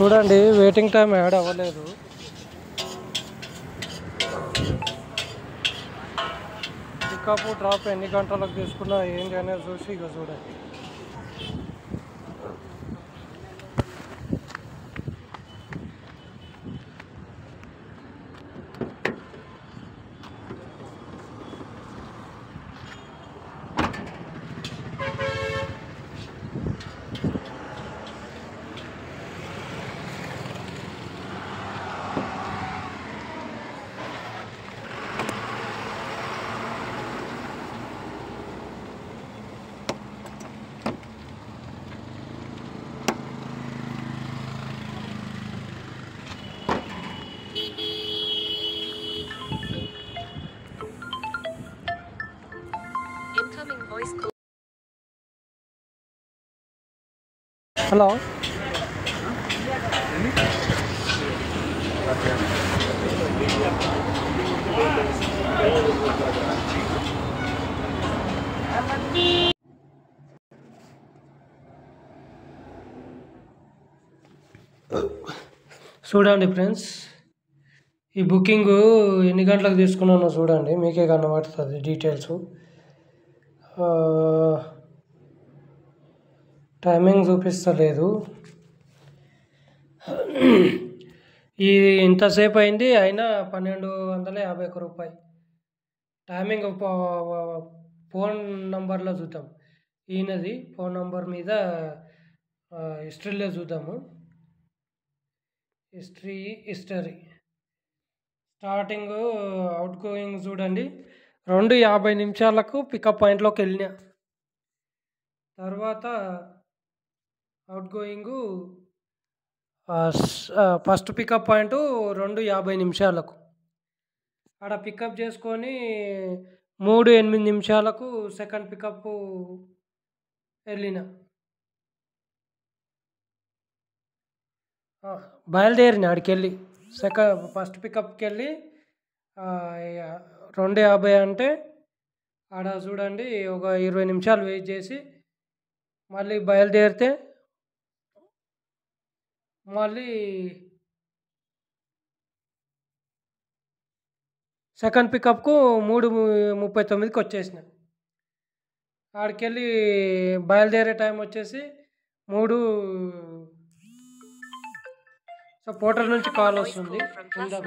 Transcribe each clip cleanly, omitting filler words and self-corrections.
చూడండి waiting time add అవ్వలేదు. Pickup drop ఎన్ని గంటలకు తీసుకున్నా ఏంటి అనేది చూసి ఇక చూడండి. Incoming voice call. హలో, చూడండి ఫ్రెండ్స్, ఈ బుకింగ్ ఎన్ని గంటలకు తీసుకున్నానో చూడండి, మీకే కనబడుతుంది డీటెయిల్స్. టైమింగ్ చూపిస్తలేదు. ఇది ఇంతసేపు అయింది అయినా 1251 రూపాయి. టైమింగ్ ఫోన్ నంబర్లో చూద్దాం. ఈయనది ఫోన్ నంబర్ మీద హిస్టరీలో చూద్దాము. హిస్టరీ స్టార్టింగ్ అవుట్ గోయింగ్ చూడండి, 2:50 నిమిషాలకు పికప్ పాయింట్లోకి వెళ్ళినా. తర్వాత out going first pickup point 2:50 నిమిషాలకు ఆడ పికప్ చేసుకొని 3:08 నిమిషాలకు సెకండ్ పికప్ వెళ్ళిన. బయలుదేరిన ఆడికెళ్ళి ఫస్ట్ పికప్కి వెళ్ళి 2:50 అంటే ఆడ చూడండి ఒక 20 నిమిషాలు వెయిట్ చేసి మళ్ళీ బయలుదేరితే మళ్ళీ సెకండ్ పికప్కు 3:39కి వచ్చేసిన. ఆడికెళ్ళి బయలుదేరే టైం వచ్చేసి 3. సో పోర్టల్ నుంచి కాల్ వస్తుంది, చూద్దాం.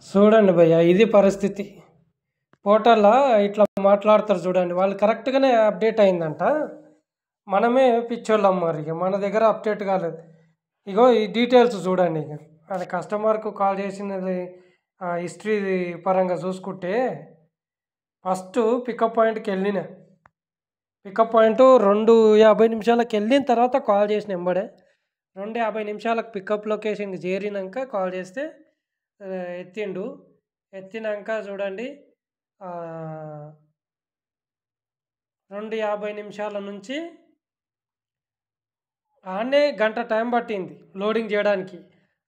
చూడండి భయ్య, ఇది పరిస్థితి. పోర్టల్‌లో ఇట్లా మాట్లాడతారు చూడండి. వాళ్ళు కరెక్ట్‌గానే అప్డేట్ అయిందంట. మనమే పిచ్చోళ్ళం మరి ఇగ. మన దగ్గర అప్డేట్ కాలేదు. ఇగో ఈ డీటెయిల్స్ చూడండి ఇగ. అది కస్టమర్‌కు కాల్ చేసినది హిస్టరీ పరంగా చూసుకుంటే ఫస్టు పికప్ పాయింట్‌కెళ్ళిన. పికప్ పాయింట్ 2:50 నిమిషాలకు వెళ్ళిన తర్వాత కాల్ చేసిన ఎంబడే. 2:50 నిమిషాలకు పికప్ లొకేషన్‌కి చేరినంక కాల్ చేస్తే ఎత్తిండు. ఎత్తినంక చూడండి 2:50 నిమిషాల నుంచి ఆడనే గంట టైం పట్టింది లోడింగ్ చేయడానికి.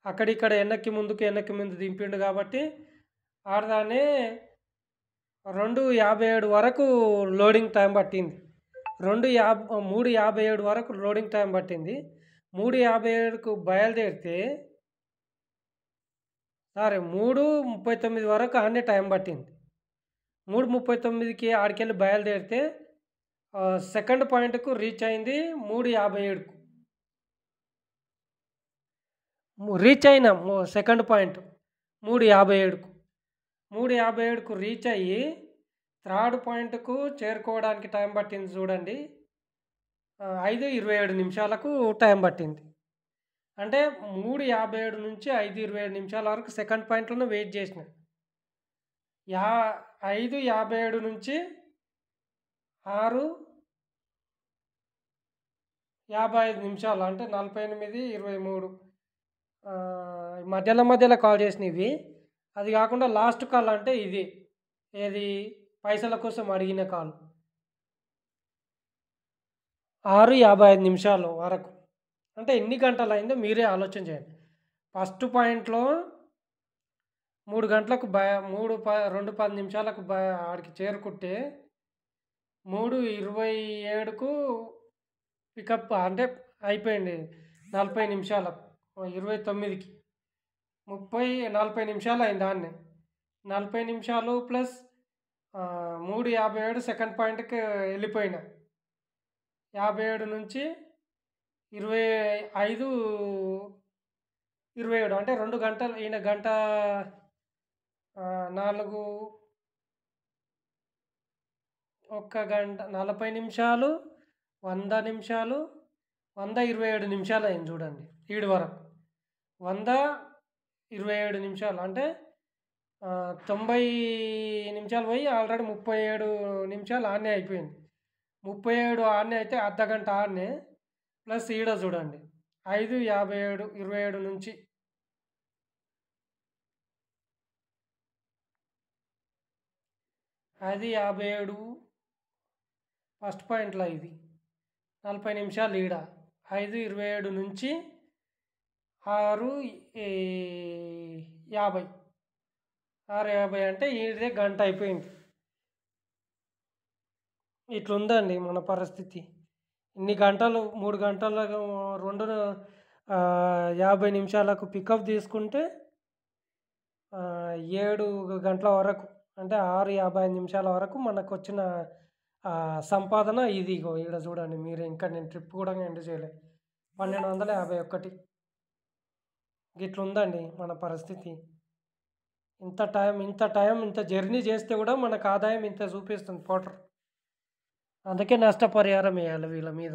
అక్కడిక్కడ వెనక్కి ముందు దింపిండు కాబట్టి ఆడదానే 2:57 వరకు లోడింగ్ టైం పట్టింది. 3:57 వరకు లోడింగ్ టైం పట్టింది. 3:57కు బయలుదేరితే 3:39 వరకు ఆడనే టైం పట్టింది. 3:39కి ఆడికెళ్ళి బయలుదేరితే సెకండ్ పాయింట్‌కు రీచ్ అయింది 3:57కు. రీచ్ అయినాం సెకండ్ పాయింట్ 3:57కు. 3:57కు రీచ్ అయ్యి థర్డ్ పాయింట్‌కు చేరుకోవడానికి టైం పట్టింది చూడండి. 5:27 నిమిషాలకు టైం పట్టింది. అంటే 3:57 నుంచి 5:27 నిమిషాల వరకు సెకండ్ పాయింట్‌లోనే వెయిట్ చేసిన. 5:57 నుంచి 6:55 నిమిషాలు అంటే 48:23 మధ్యలో కాల్ చేసినవి. అది కాకుండా లాస్ట్ కాల్ అంటే ఇది. ఏది పైసల కోసం అడిగిన కాల్. 6:55 నిమిషాలు వరకు. అంటే ఎన్ని గంటలయిందో మీరే ఆలోచన చేయండి. ఫస్ట్ పాయింట్‌లో 3 గంటలకు 2:10 నిమిషాలకు ఆడికి చేరుకుంటే 3:27కు పికప్ అంటే అయిపోయింది. 40 నిమిషాలకు 29కి 40 నిమిషాలు అయింది ఆడనే. 40 నిమిషాలు ప్లస్ 3:57 సెకండ్ పాయింట్‌కి వెళ్ళిపోయిన. 57 నుంచి 25:27 అంటే 2 గంటలు. ఈయన గంట 1 గంట 40 నిమిషాలు, 100 నిమిషాలు, 127 నిమిషాలు అయింది చూడండి ఈడి వరకు. 127 నిమిషాలు అంటే 90 నిమిషాలు పోయి ఆల్రెడీ 37 నిమిషాలు ఆడనే అయిపోయింది. 37 ఆడనే అయితే అర్ధగంట ఆడనే ప్లస్ ఈడ చూడండి 5:57 27 నుంచి 5:57 ఫస్ట్ పాయింట్లో ఇది 40 నిమిషాలు ఈడ. 5:27 నుంచి 6:50 అంటే ఈడే గంట అయిపోయింది. ఇట్లుందండి మన పరిస్థితి. ఇన్ని గంటలు 3 గంటల 2:50 నిమిషాలకు పికప్ తీసుకుంటే 7 గంటల వరకు అంటే 6:55 నిమిషాల వరకు మనకు వచ్చిన సంపాదన ఇది. ఇగో ఈడ చూడండి మీరే. ఇంకా నేను ట్రిప్ కూడా ఎండ్ చేయలే. 1251. గిట్లుందండి మన పరిస్థితి. ఇంత టైం ఇంత జర్నీ చేస్తే కూడా మనకు ఆదాయం ఇంత చూపిస్తుంది పోర్టర్. అందుకే నష్టపరిహారం వేయాలి వీళ్ళ మీద.